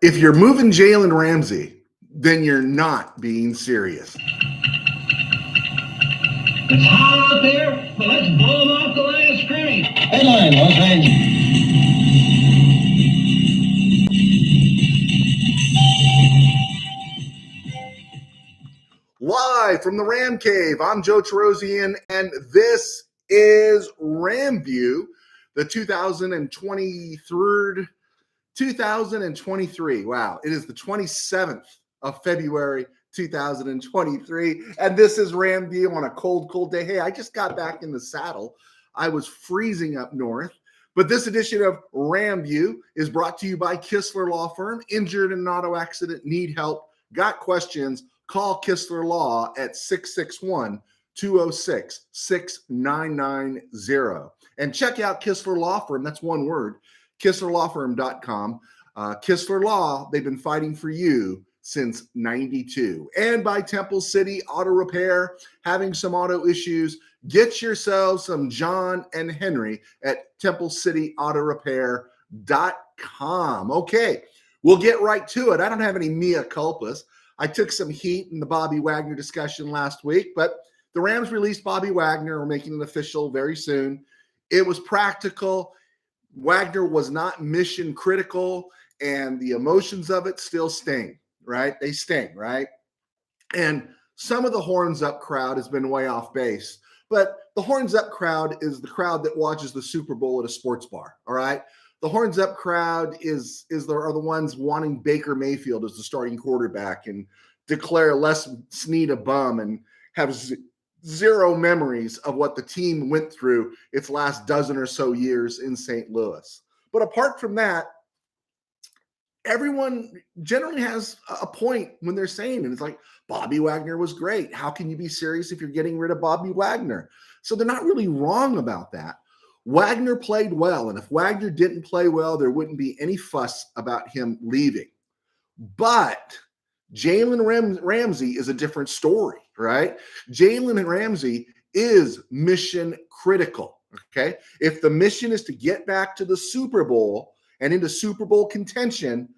If you're moving Jalen Ramsey, then you're not being serious. It's hot out there, but let's blow them off the line of scrimmage. Headline, Los Angeles. Live from the Ram Cave, I'm Joe Terosian, and this is RamView, the 2023. Wow, it is the 27th of February, 2023, and this is RamView on a cold day. Hey, I just got back in the saddle. I was freezing up north, but this edition of RamView is brought to you by Kistler Law Firm. Injured in an auto accident, need help, got questions, call Kistler Law at 661-206-6990. And check out Kistler Law Firm. That's one word, KistlerLawFirm.com. Kistler Law, they've been fighting for you since 92. And by Temple City Auto Repair, having some auto issues, get yourselves some John and Henry at TempleCityAutoRepair.com. Okay, we'll get right to it. I don't have any mea culpas. I took some heat in the Bobby Wagner discussion last week, but the Rams released Bobby Wagner. We're making it official very soon. It was practical. Wagner was not mission critical, and the emotions of it still sting, right? They sting, right? And some of the horns up crowd has been way off base, but the horns up crowd is the crowd that watches the Super Bowl at a sports bar, all right? The horns up crowd are the ones wanting Baker Mayfield as the starting quarterback and declare Les Snead a bum and have zero memories of what the team went through its last dozen or so years in St. Louis. But apart from that, everyone generally has a point when they're saying, and it's like, Bobby Wagner was great. How can you be serious if you're getting rid of Bobby Wagner? So they're not really wrong about that. Wagner played well, and if Wagner didn't play well, there wouldn't be any fuss about him leaving. But Jalen Ramsey is a different story, right? Jalen Ramsey is mission critical, okay? If the mission is to get back to the Super Bowl and into Super Bowl contention,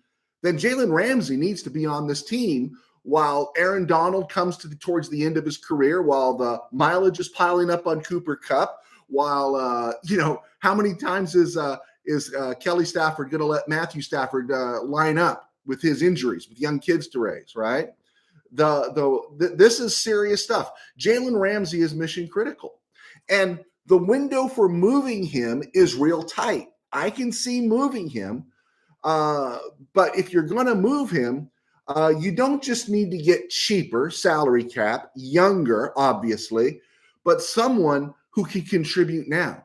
then Jalen Ramsey needs to be on this team while Aaron Donald comes towards the end of his career, while the mileage is piling up on Cooper Kupp, while, how many times is Kelly Stafford going to let Matthew Stafford line up with his injuries, with young kids to raise, right? This is serious stuff. Jalen Ramsey is mission critical. And the window for moving him is real tight. I can see moving him, but if you're going to move him, you don't just need to get cheaper, salary cap, younger, obviously, but someone who can contribute now.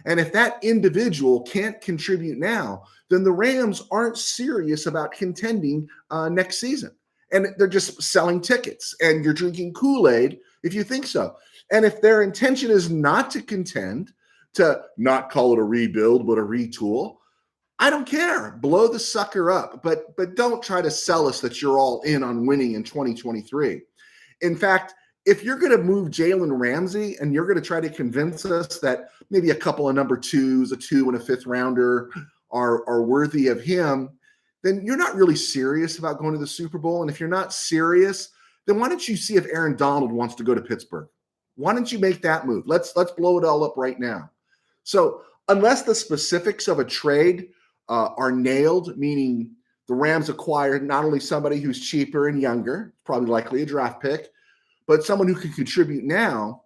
And if that individual can't contribute now, then the Rams aren't serious about contending next season. And they're just selling tickets, and you're drinking Kool-Aid if you think so. And if their intention is not to contend, to not call it a rebuild, but a retool, I don't care. Blow the sucker up, but don't try to sell us that you're all in on winning in 2023. In fact, if you're going to move Jalen Ramsey and you're going to try to convince us that maybe a couple of number twos, a 2 and a 5th rounder are worthy of him, then you're not really serious about going to the Super Bowl. And if you're not serious, then why don't you see if Aaron Donald wants to go to Pittsburgh? Why don't you make that move? Let's blow it all up right now. So unless the specifics of a trade are nailed, meaning the Rams acquired not only somebody who's cheaper and younger, probably likely a draft pick, but someone who can contribute now,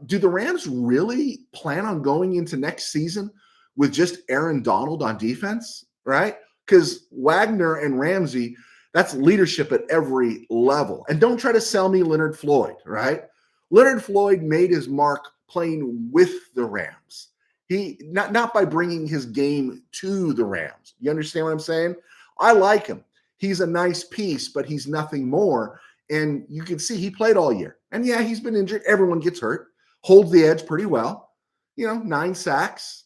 do the Rams really plan on going into next season with just Aaron Donald on defense, right? Because Wagner and Ramsey, that's leadership at every level. And don't try to sell me Leonard Floyd, right? Leonard Floyd made his mark playing with the Rams. He not by bringing his game to the Rams. You understand what I'm saying? I like him. He's a nice piece, but he's nothing more. And you can see he played all year. And yeah, he's been injured. Everyone gets hurt. Holds the edge pretty well. 9 sacks.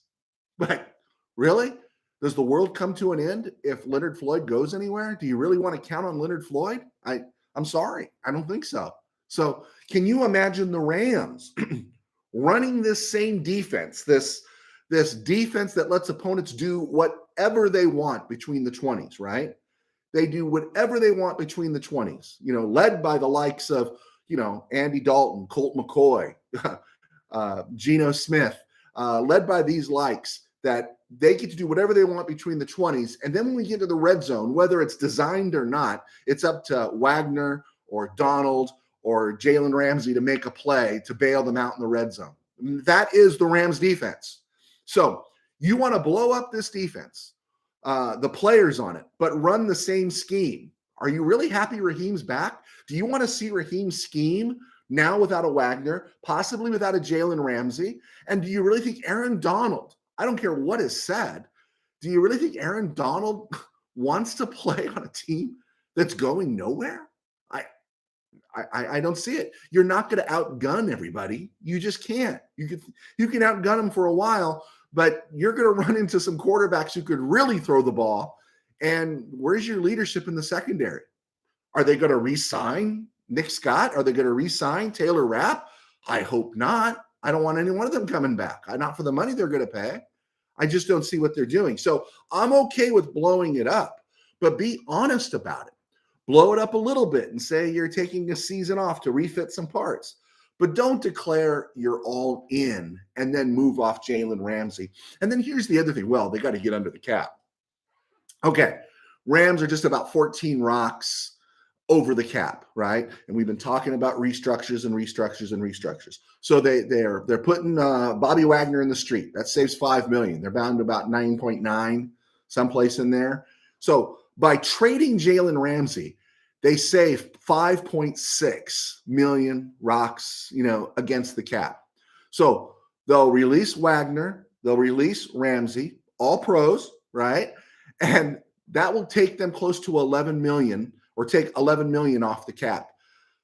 But really? Does the world come to an end if Leonard Floyd goes anywhere? Do you really want to count on Leonard Floyd? I'm sorry. I don't think so. So can you imagine the Rams running this same defense, this defense that lets opponents do what whatever they want between the 20s, right? They do whatever they want between the 20s, led by the likes of, Andy Dalton, Colt McCoy, Geno Smith, led by these likes that they get to do whatever they want between the 20s. And then when we get to the red zone, whether it's designed or not, it's up to Wagner or Donald or Jalen Ramsey to make a play to bail them out in the red zone. That is the Rams defense. So you want to blow up this defense, the players on it, but run the same scheme. Are you really happy Raheem's back? Do you want to see Raheem's scheme now without a Wagner, possibly without a Jalen Ramsey? And do you really think Aaron Donald, I don't care what is said, do you really think Aaron Donald wants to play on a team that's going nowhere? I don't see it. You're not going to outgun everybody. You just can't. You can outgun them for a while, but you're going to run into some quarterbacks who could really throw the ball. And where's your leadership in the secondary? Are they going to re-sign Nick Scott? Are they going to re-sign Taylor Rapp? I hope not. I don't want any one of them coming back. Not for the money they're going to pay. I just don't see what they're doing. So I'm okay with blowing it up, but be honest about it. Blow it up a little bit and say you're taking a season off to refit some parts. But don't declare you're all in and then move off Jalen Ramsey. And then here's the other thing. Well, they got to get under the cap. Okay, Rams are just about 14 rocks over the cap, right? And we've been talking about restructures and restructures and restructures. So they're putting Bobby Wagner in the street. That saves $5 million. They're bound to about 9.9, someplace in there. So by trading Jalen Ramsey, they save 5.6 million rocks, against the cap. So they'll release Wagner, they'll release Ramsey, all pros, right? And that will take them close to 11 million, or take 11 million off the cap.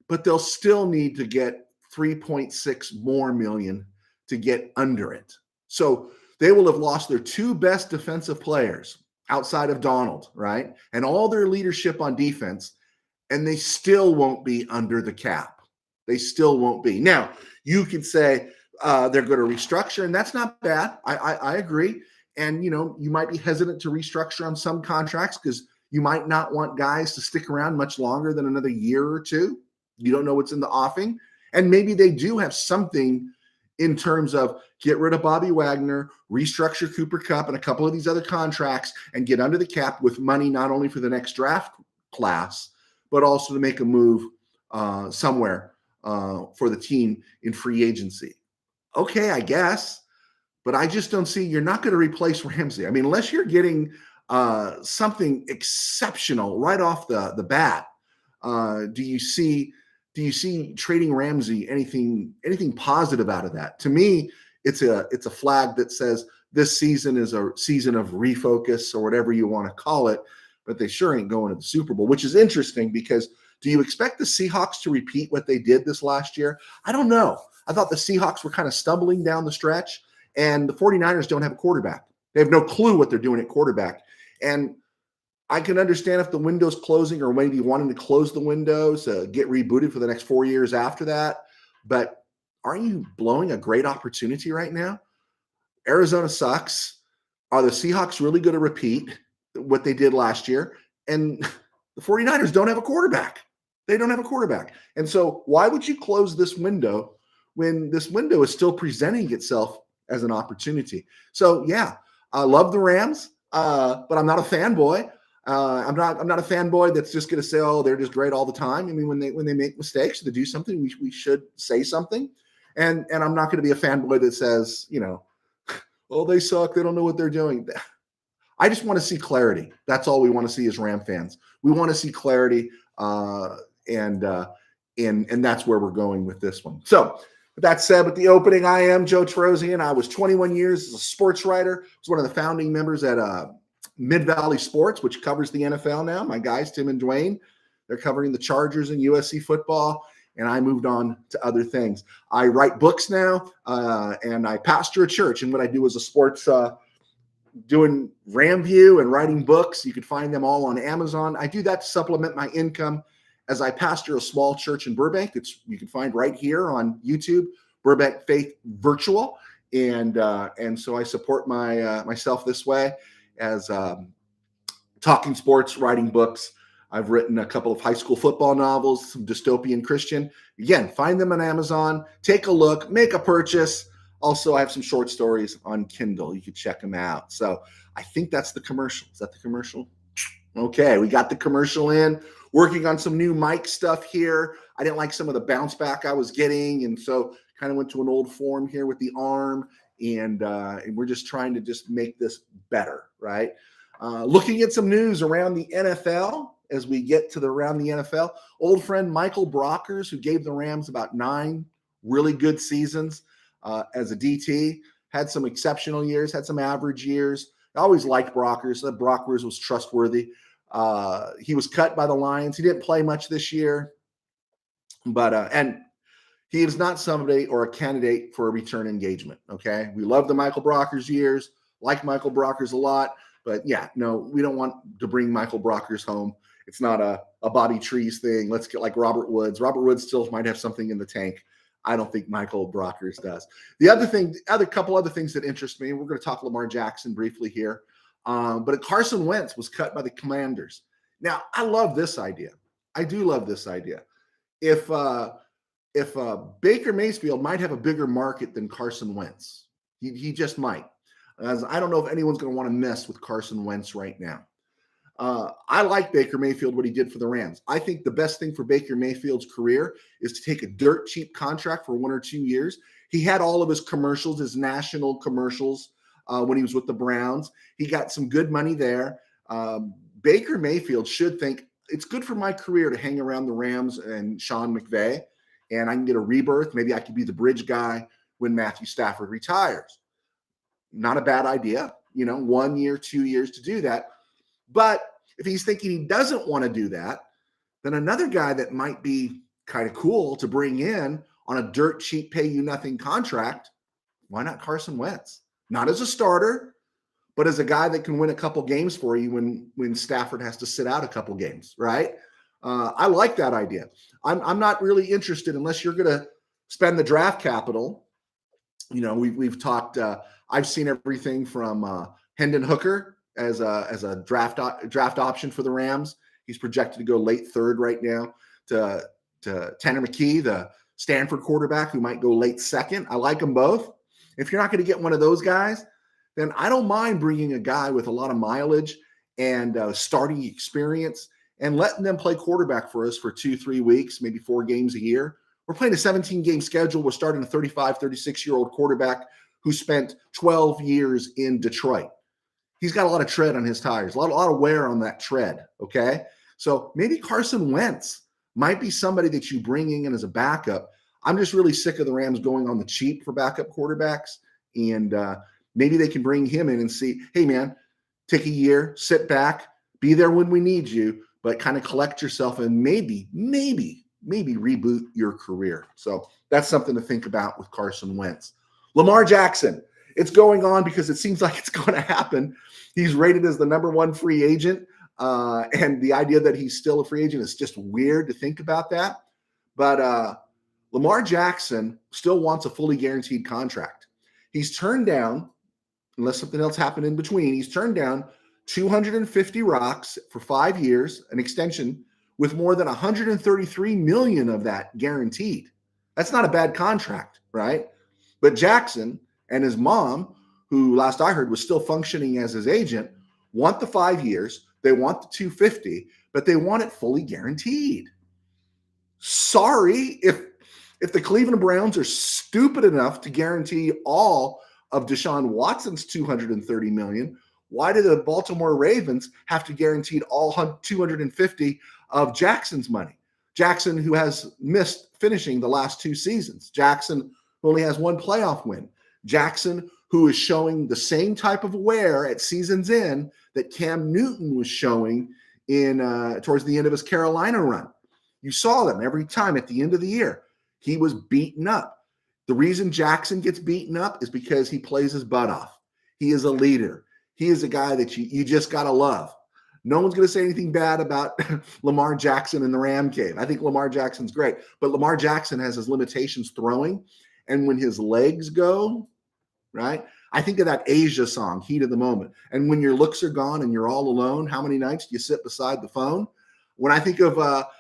But they'll still need to get 3.6 more million to get under it. So they will have lost their two best defensive players outside of Donald, right? And all their leadership on defense, and they still won't be under the cap. They still won't be. Now, you could say they're going to restructure, and that's not bad. I agree. And, you might be hesitant to restructure on some contracts because you might not want guys to stick around much longer than another year or two. You don't know what's in the offing. And maybe they do have something in terms of get rid of Bobby Wagner, restructure Cooper Kupp and a couple of these other contracts, and get under the cap with money not only for the next draft class, but also to make a move somewhere for the team in free agency. Okay, I guess, but I just don't see, you're not going to replace Ramsey. I mean, unless you're getting something exceptional right off the bat, do you see trading Ramsey anything positive out of that? To me, it's a flag that says this season is a season of refocus or whatever you want to call it, but they sure ain't going to the Super Bowl, which is interesting because do you expect the Seahawks to repeat what they did this last year? I don't know. I thought the Seahawks were kind of stumbling down the stretch, and the 49ers don't have a quarterback. They have no clue what they're doing at quarterback. And I can understand if the window's closing or maybe wanting to close the windows, get rebooted for the next 4 years after that. But aren't you blowing a great opportunity right now? Arizona sucks. Are the Seahawks really going to repeat what they did last year? And the 49ers don't have a quarterback. They don't have a quarterback. And so why would you close this window when this window is still presenting itself as an opportunity? So, yeah, I love the Rams, but I'm not a fanboy. I'm not a fanboy that's just going to say, oh, they're just great all the time. I mean, when they make mistakes, they do something, we should say something. And I'm not going to be a fanboy that says, oh, they suck. They don't know what they're doing. I just want to see clarity. That's all we want to see as Ram fans. We want to see clarity, and that's where we're going with this one. So with that said, with the opening, I am Joe Terosian. I was 21 years as a sports writer. I was one of the founding members at Mid-Valley Sports, which covers the NFL now. My guys, Tim and Dwayne, they're covering the Chargers and USC football, and I moved on to other things. I write books now, and I pastor a church, and what I do is a sports doing RamView and writing books. You can find them all on Amazon. I do that to supplement my income as I pastor a small church in Burbank. You can find right here on YouTube, Burbank Faith Virtual. And so I support myself this way. as talking sports, writing books. I've written a couple of high school football novels, some dystopian Christian. Again, find them on Amazon. Take a look, make a purchase. Also, I have some short stories on Kindle. You can check them out. So I think that's the commercial. Is that the commercial? Okay, we got the commercial in. Working on some new mic stuff here. I didn't like some of the bounce back I was getting, and so kind of went to an old form here with the arm, and we're just trying to just make this better, right? Looking at some news around the NFL as we get to around the NFL. Old friend Michael Brockers, who gave the Rams about 9 really good seasons as a DT, had some exceptional years, had some average years. I always liked Brockers. That Brockers was trustworthy. He was cut by the Lions. He didn't play much this year, but and he is not somebody or a candidate for a return engagement. Okay, we love the Michael Brockers years, like Michael Brockers a lot, but yeah, no, we don't want to bring Michael Brockers home. It's not a Bobby Trees thing. Let's get like Robert Woods. Robert Woods still might have something in the tank. I don't think Michael Brockers does. The other couple other things that interest me, we're going to talk Lamar Jackson briefly here, but Carson Wentz was cut by the Commanders. Now, I love this idea. I do love this idea. If Baker Mayfield might have a bigger market than Carson Wentz, he just might. As I don't know if anyone's going to want to mess with Carson Wentz right now. I like Baker Mayfield, what he did for the Rams. I think the best thing for Baker Mayfield's career is to take a dirt cheap contract for 1 or 2 years. He had all of his commercials, his national commercials when he was with the Browns. He got some good money there. Baker Mayfield should think it's good for my career to hang around the Rams and Sean McVay, and I can get a rebirth. Maybe I could be the bridge guy when Matthew Stafford retires. Not a bad idea, 1 year, 2 years to do that. But if he's thinking he doesn't want to do that, then another guy that might be kind of cool to bring in on a dirt cheap, pay you nothing contract, why not Carson Wentz? Not as a starter, but as a guy that can win a couple games for you when Stafford has to sit out a couple games, right? I like that idea. I'm not really interested unless you're going to spend the draft capital. We've talked. I've seen everything from Hendon Hooker as a draft option for the Rams. He's projected to go late 3rd right now, to Tanner McKee, the Stanford quarterback, who might go late 2nd. I like them both. If you're not going to get one of those guys, then I don't mind bringing a guy with a lot of mileage and starting experience and letting them play quarterback for us for 2-3 weeks, maybe 4 games a year. We're playing a 17-game schedule. We're starting a 35, 36-year-old quarterback who spent 12 years in Detroit. He's got a lot of tread on his tires, a lot of wear on that tread, okay? So maybe Carson Wentz might be somebody that you bring in as a backup. I'm just really sick of the Rams going on the cheap for backup quarterbacks, and maybe they can bring him in and see, hey, man, take a year, sit back, be there when we need you, but kind of collect yourself and maybe reboot your career. So that's something to think about with Carson Wentz. Lamar Jackson. It's going on because it seems like it's going to happen. He's rated as the #1 free agent. And the idea that he's still a free agent is just weird to think about that. But Lamar Jackson still wants a fully guaranteed contract. He's turned down, unless something else happened in between, he's turned down 250 rocks for 5 years, an extension with more than 133 million of that guaranteed. That's not a bad contract, right? But Jackson and his mom, who last I heard was still functioning as his agent, want the 5 years. They want the 250, but they want it fully guaranteed. Sorry, if the Cleveland Browns are stupid enough to guarantee all of Deshaun Watson's 230 million, why do the Baltimore Ravens have to guarantee all 250 of Jackson's money? Jackson, who has missed finishing the last 2 seasons. Jackson, who only has 1 playoff win. Jackson, who is showing the same type of wear at season's end that Cam Newton was showing in towards the end of his Carolina run. You saw them every time at the end of the year. He was beaten up. The reason Jackson gets beaten up is because he plays his butt off. He is a leader. He is a guy that you just got to love. No one's going to say anything bad about Lamar Jackson in the Ram cave. I think Lamar Jackson's great, but Lamar Jackson has his limitations throwing. And when his legs go, right, I think of that Asia song, Heat of the Moment. And when your looks are gone and you're all alone, how many nights do you sit beside the phone? When I think of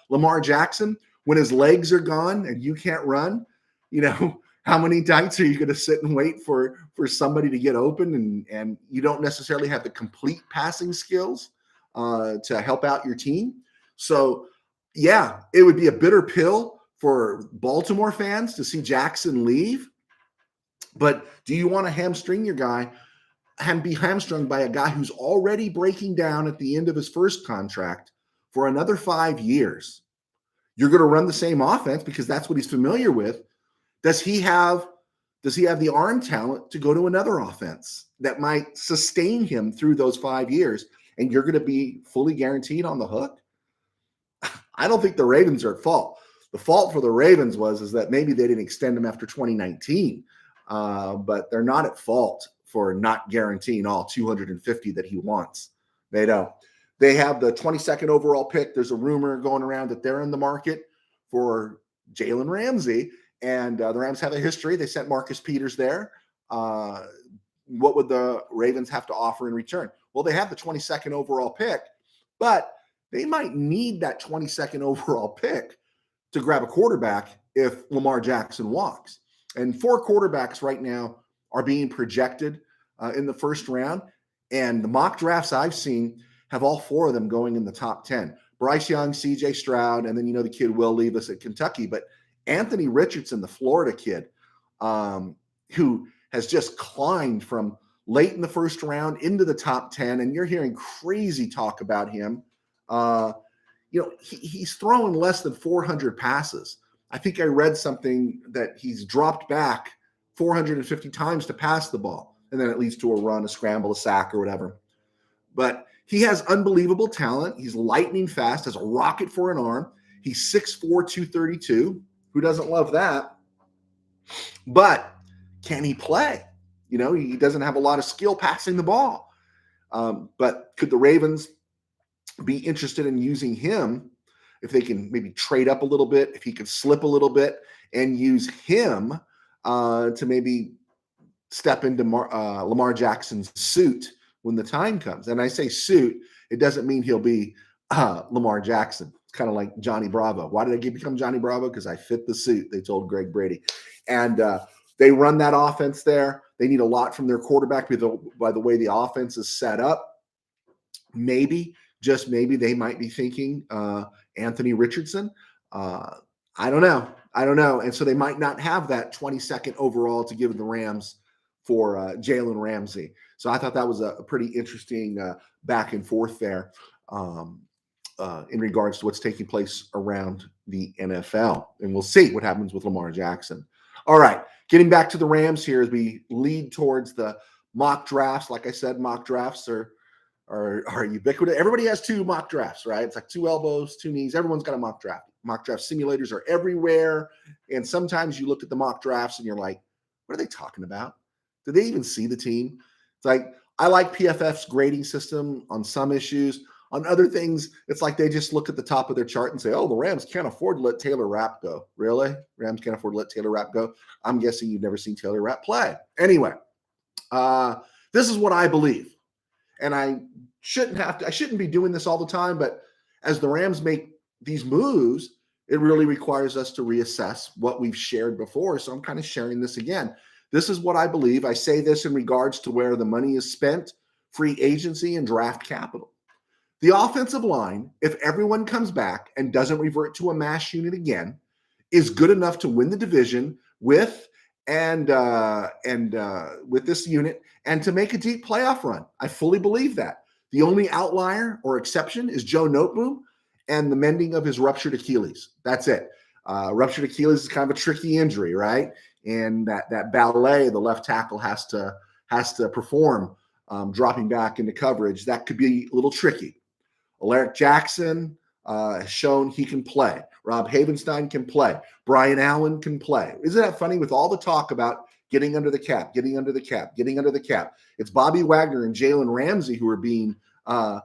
Lamar Jackson, when his legs are gone and you can't run, you know, how many nights are you going to sit and wait for somebody to get open, and you don't necessarily have the complete passing skills to help out your team? So, yeah, it would be a bitter pill for Baltimore fans to see Jackson leave. But do you want to hamstring your guy and be hamstrung by a guy who's already breaking down at the end of his first contract for another 5 years? You're going to run the same offense because that's what he's familiar with. Does he have the arm talent to go to another offense that might sustain him through those 5 years, and you're going to be fully guaranteed on the hook? I don't think the Ravens are at fault. The fault for the Ravens is that maybe they didn't extend him after 2019, but they're not at fault for not guaranteeing all 250 that he wants. They don't. They have the 22nd overall pick. There's a rumor going around that they're in the market for Jalen Ramsey, and the Rams have a history. They sent Marcus Peters there. What would the Ravens have to offer in return? Well, they have the 22nd overall pick, but they might need that 22nd overall pick to grab a quarterback if Lamar Jackson walks. And 4 quarterbacks right now are being projected in the first round. And the mock drafts I've seen have all 4 of them going in the top 10. Bryce Young, CJ Stroud, and then, the kid Will Levis at Kentucky. But Anthony Richardson, the Florida kid, who has just climbed from late in the first round into the top 10, and you're hearing crazy talk about him. He's throwing less than 400 passes. I think I read something that he's dropped back 450 times to pass the ball, and then it leads to a run, a scramble, a sack, or whatever. But he has unbelievable talent. He's lightning fast, has a rocket for an arm. He's 6'4", 232. Who doesn't love that? But can he play? He doesn't have a lot of skill passing the ball. But could the Ravens be interested in using him if they can maybe trade up a little bit, if he could slip a little bit and use him to maybe step into Lamar Jackson's suit when the time comes? And I say suit, it doesn't mean he'll be Lamar Jackson. It's kind of like Johnny Bravo. Why did I become Johnny Bravo? Because I fit the suit, they told Greg Brady. And they run that offense there. They need a lot from their quarterback by the way the offense is set up. Maybe, just maybe, they might be thinking Anthony Richardson. I don't know. And so they might not have that 22nd overall to give the Rams for Jalen Ramsey. So I thought that was a pretty interesting back and forth there in regards to what's taking place around the NFL. And we'll see what happens with Lamar Jackson. All right, getting back to the Rams here as we lead towards the mock drafts. Like I said, mock drafts are ubiquitous. Everybody has 2 mock drafts, right? It's like 2 elbows, 2 knees. Everyone's got a mock draft. Mock draft simulators are everywhere. And sometimes you look at the mock drafts and you're like, what are they talking about? Do they even see the team? It's like, I like PFF's grading system on some issues. On other things, it's like they just look at the top of their chart and say, oh, the Rams can't afford to let Taylor Rapp go. Really? Rams can't afford to let Taylor Rapp go? I'm guessing you've never seen Taylor Rapp play. Anyway, this is what I believe. And I shouldn't be doing this all the time, but as the Rams make these moves, it really requires us to reassess what we've shared before. So I'm kind of sharing this again. This is what I believe. I say this in regards to where the money is spent, free agency, and draft capital. The offensive line, if everyone comes back and doesn't revert to a mash unit again, is good enough to win the division with this unit and to make a deep playoff run. I fully believe that. The only outlier or exception is Joe Noteboom and the mending of his ruptured Achilles. That's it. Ruptured Achilles is kind of a tricky injury, right? And that ballet the left tackle has to perform, dropping back into coverage. That could be a little tricky. Alaric Jackson has shown he can play. Rob Havenstein can play. Brian Allen can play. Isn't that funny with all the talk about getting under the cap? It's Bobby Wagner and Jalen Ramsey who are being kind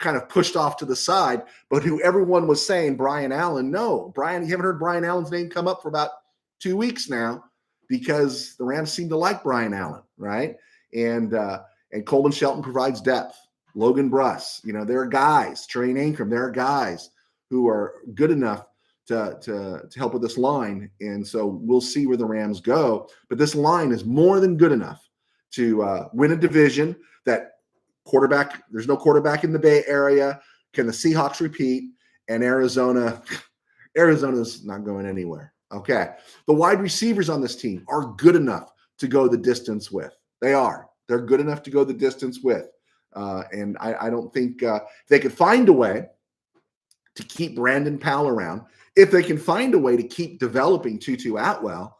of pushed off to the side, but who everyone was saying, Brian Allen, no. Brian, you haven't heard Brian Allen's name come up for about 2 weeks now. because the Rams seem to like Brian Allen, right? And Coleman Shelton provides depth. Logan Bruss, there are guys. Trey Ankrum, there are guys who are good enough to help with this line. And so we'll see where the Rams go. But this line is more than good enough to win a division that there's no quarterback in the Bay Area. Can the Seahawks repeat? And Arizona's not going anywhere. Okay. The wide receivers on this team are good enough to go the distance with. They are. They're good enough to go the distance with. And I don't think they could find a way to keep Brandon Powell around. If they can find a way to keep developing Tutu Atwell,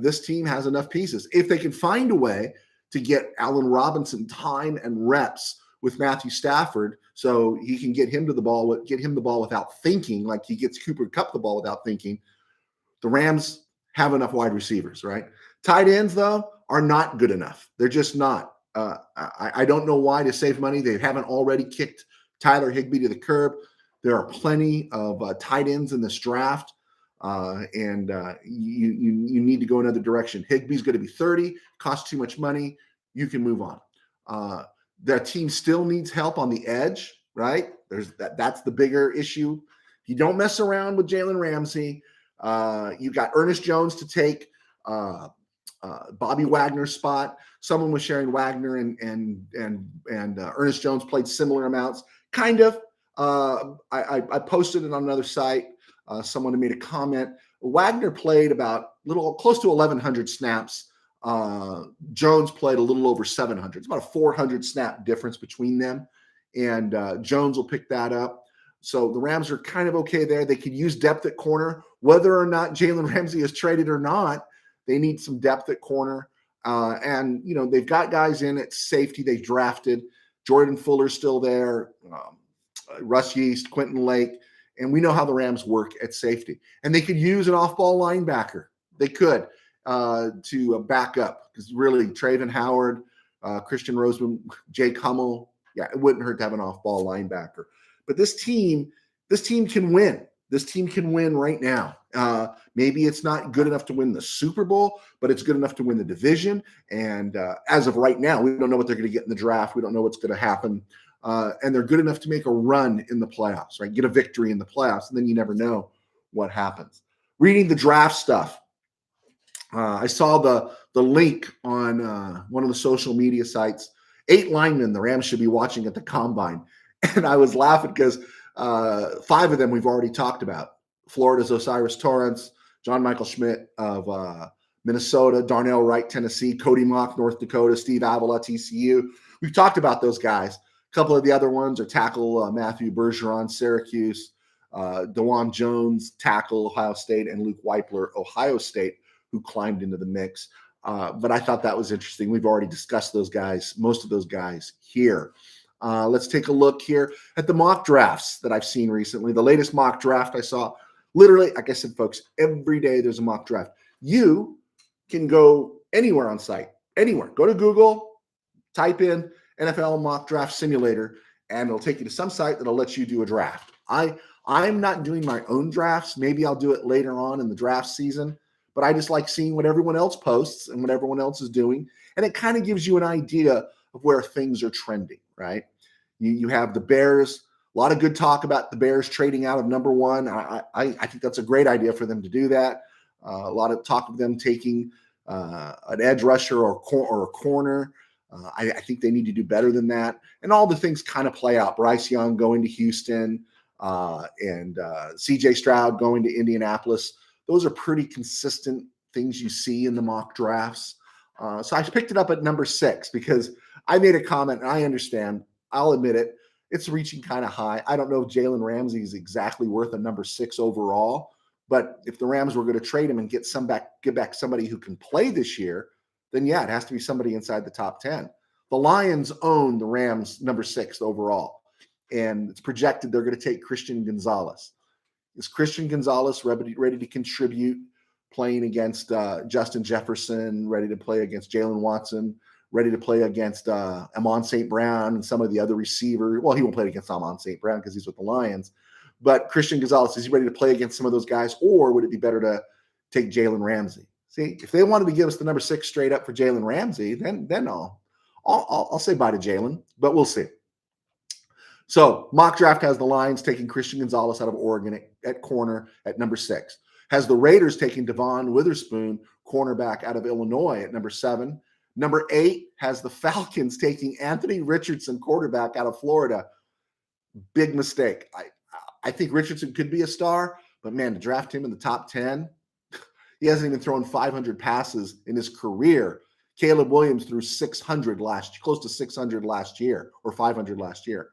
this team has enough pieces. If they can find a way to get Allen Robinson time and reps with Matthew Stafford, so he can get him the ball without thinking, like he gets Cooper Kupp the ball without thinking, the Rams have enough wide receivers, right? Tight ends, though, are not good enough. They're just not. I don't know why to save money. They haven't already kicked Tyler Higbee to the curb. There are plenty of tight ends in this draft, and you need to go another direction. Higbee's going to be 30, costs too much money. You can move on. The team still needs help on the edge, right? That's the bigger issue. You don't mess around with Jalen Ramsey. You got Ernest Jones to take Bobby Wagner's spot. Someone was sharing Wagner and Ernest Jones played similar amounts, kind of. I posted it on another site. Someone made a comment. Wagner played about close to 1,100 snaps. Jones played a little over 700. It's about a 400 snap difference between them, and Jones will pick that up. So the Rams are kind of okay there. They could use depth at corner. Whether or not Jalen Ramsey is traded or not, they need some depth at corner. And they've got guys in at safety they've drafted. Jordan Fuller's still there. Russ Yeast, Quentin Lake, and we know how the Rams work at safety. And they could use an off-ball linebacker. They could to back up, because really Traven Howard, Christian Roseman, Jake Hummel, it wouldn't hurt to have an off-ball linebacker. But this team can win. This team can win right now. Maybe it's not good enough to win the Super Bowl, but it's good enough to win the division. And as of right now, we don't know what they're going to get in the draft. We don't know what's going to happen. And they're good enough to make a run in the playoffs, right? Get a victory in the playoffs, and then you never know what happens. Reading the draft stuff, I saw the link on one of the social media sites. 8 linemen the Rams should be watching at the Combine. And I was laughing because 5 of them we've already talked about. Florida's Osiris Torrance, John Michael Schmidt of Minnesota, Darnell Wright, Tennessee, Cody Mock, North Dakota, Steve Avila, TCU. We've talked about those guys. A couple of the other ones are tackle Matthew Bergeron, Syracuse, DeJuan Jones, tackle Ohio State, and Luke Weipler, Ohio State, who climbed into the mix. But I thought that was interesting. We've already discussed those guys, most of those guys here. Let's take a look here at the mock drafts that I've seen recently. The latest mock draft I saw, literally, like I said, folks, every day there's a mock draft. You can go anywhere on site, anywhere. Go to Google, type in NFL mock draft simulator, and it'll take you to some site that'll let you do a draft. I'm not doing my own drafts. Maybe I'll do it later on in the draft season, but I just like seeing what everyone else posts and what everyone else is doing. And it kind of gives you an idea of where things are trending, right? You have the Bears, a lot of good talk about the Bears trading out of number 1. I think that's a great idea for them to do that. A lot of talk of them taking an edge rusher or a corner. I think they need to do better than that. And all the things kind of play out. Bryce Young going to Houston and CJ Stroud going to Indianapolis. Those are pretty consistent things you see in the mock drafts. So I picked it up at number 6 because I made a comment, and I understand. I'll admit it. It's reaching kind of high. I don't know if Jalen Ramsey is exactly worth a number 6 overall, but if the Rams were going to trade him and get back somebody who can play this year, then yeah, it has to be somebody inside the top 10. The Lions own the Rams number 6 overall, and it's projected they're going to take Christian Gonzalez. Is Christian Gonzalez ready to contribute, playing against Justin Jefferson, ready to play against Jalen Watson, ready to play against Amon St. Brown and some of the other receivers? Well, he won't play against Amon St. Brown because he's with the Lions. But Christian Gonzalez, is he ready to play against some of those guys, or would it be better to take Jalen Ramsey? See, if they wanted to give us the number 6 straight up for Jalen Ramsey, then I'll say bye to Jalen, but we'll see. So mock draft has the Lions taking Christian Gonzalez out of Oregon at corner at number 6. Has the Raiders taking Devon Witherspoon, cornerback out of Illinois at number 7. Number 8 has the Falcons taking Anthony Richardson, quarterback out of Florida. Big mistake. I think Richardson could be a star, but man, to draft him in the top 10, he hasn't even thrown 500 passes in his career. Caleb Williams threw 600 close to 600 last year, or 500 last year.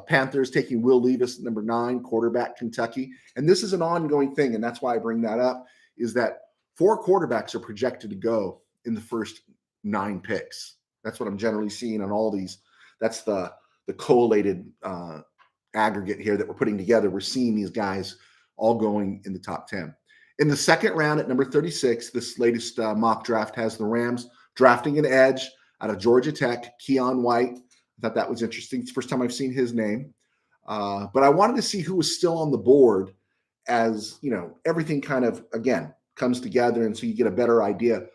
Panthers taking Will Levis, number 9, quarterback, Kentucky. And this is an ongoing thing, and that's why I bring that up, is that 4 quarterbacks are projected to go in the first 9 picks. That's what I'm generally seeing on all these. That's the collated aggregate here that we're putting together. We're seeing these guys all going in the top 10. In the second round at number 36, this latest mock draft has the Rams drafting an edge out of Georgia Tech, Keon White. I thought that was interesting. It's the first time I've seen his name. But I wanted to see who was still on the board as, everything kind of, again, comes together, and so you get a better idea.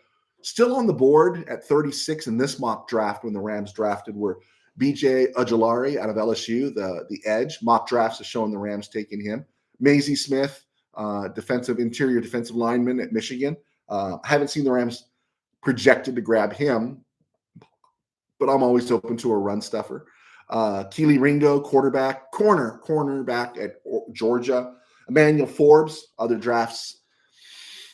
Still on the board at 36 in this mock draft when the Rams drafted were BJ Ojulari out of LSU, the edge. Mock drafts are showing the Rams taking him. Maisie Smith, interior defensive lineman at Michigan. I haven't seen the Rams projected to grab him, but I'm always open to a run stuffer. Keely Ringo, cornerback at Georgia. Emmanuel Forbes, other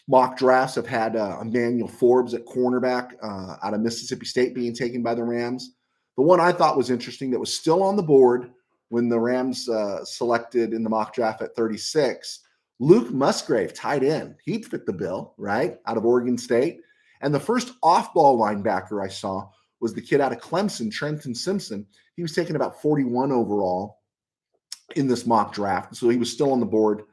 mock drafts have had Emmanuel Forbes at cornerback out of Mississippi State being taken by the Rams. The one I thought was interesting that was still on the board when the Rams selected in the mock draft at 36, Luke Musgrave, tight end. He'd fit the bill, right, out of Oregon State. And the first off-ball linebacker I saw was the kid out of Clemson, Trenton Simpson. He was taken about 41 overall in this mock draft. So he was still on the board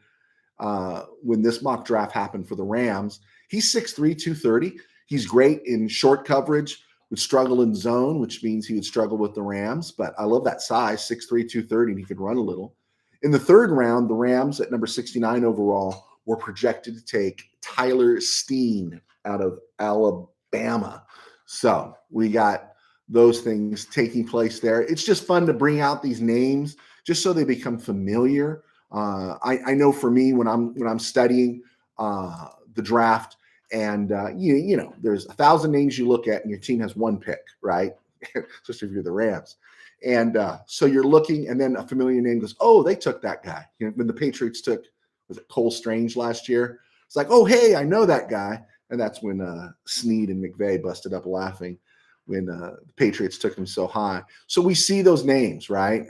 when this mock draft happened for the Rams. He's 6'3", 230. He's great in short coverage, would struggle in zone, which means he would struggle with the Rams. But I love that size, 6'3", 230, and he could run a little. In the third round, the Rams at number 69 overall were projected to take Tyler Steen out of Alabama. So we got those things taking place there. It's just fun to bring out these names just so they become familiar. I know for me when I'm studying the draft, and there's 1,000 names you look at, and your team has 1 pick, right? Especially if you're the Rams. And so you're looking, and then a familiar name goes, oh, they took that guy. When the Patriots took, was it Cole Strange last year? It's like, oh, hey, I know that guy. And that's when Snead and McVay busted up laughing when the Patriots took him so high. So we see those names, right?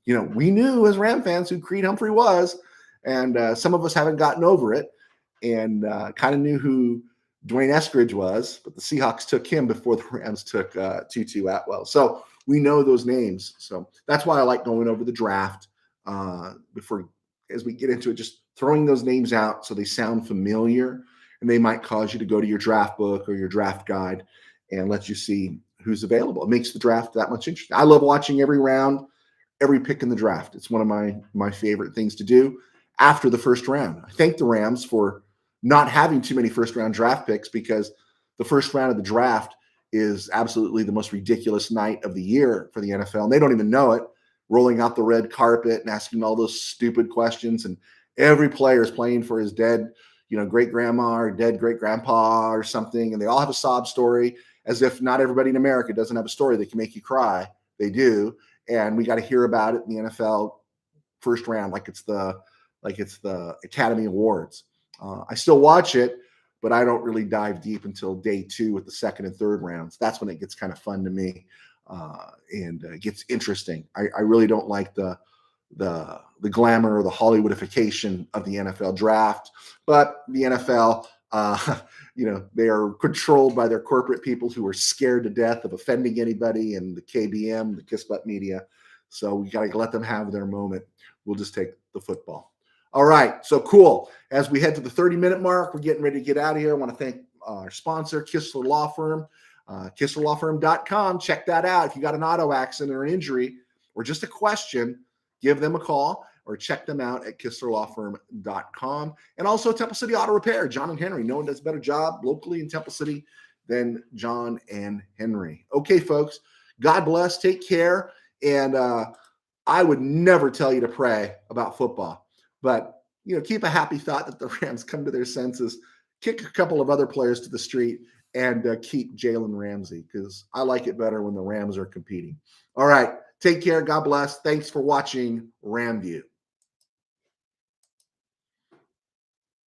We knew as Ram fans who Creed Humphrey was, and some of us haven't gotten over it, and kind of knew who Dwayne Eskridge was, but the Seahawks took him before the Rams took Tutu Atwell. So we know those names. So that's why I like going over the draft before, as we get into it, just throwing those names out so they sound familiar, and they might cause you to go to your draft book or your draft guide and let you see who's available. It makes the draft that much interesting. I love watching every round, every pick in the draft. It's one of my favorite things to do after the first round. I thank the Rams for not having too many first-round draft picks, because the first round of the draft is absolutely the most ridiculous night of the year for the NFL, and they don't even know it, rolling out the red carpet and asking all those stupid questions, and every player is playing for his dead great-grandma or dead great-grandpa or something, and they all have a sob story, as if not everybody in America doesn't have a story that can make you cry. They do, and we got to hear about it in the NFL first round like it's the Academy Awards. I still watch it, but I don't really dive deep until day 2 with the second and third rounds. That's when it gets kind of fun to me, and it gets interesting. I really don't like the glamour or the Hollywoodification of the NFL draft, but the NFL, they are controlled by their corporate people who are scared to death of offending anybody, and the KBM, the Kiss Butt Media. So we got to let them have their moment. We'll just take the football. All right, so cool. As we head to the 30-minute mark, we're getting ready to get out of here. I want to thank our sponsor, Kistler Law Firm, KistlerLawFirm.com. Check that out. If you got an auto accident or an injury or just a question, give them a call. or check them out at kisslerlawfirm.com. And also Temple City Auto Repair, John and Henry. No one does a better job locally in Temple City than John and Henry. Okay, folks, God bless. Take care. And I would never tell you to pray about football, but keep a happy thought that the Rams come to their senses, kick a couple of other players to the street, and keep Jalen Ramsey, because I like it better when the Rams are competing. All right, take care. God bless. Thanks for watching RamView.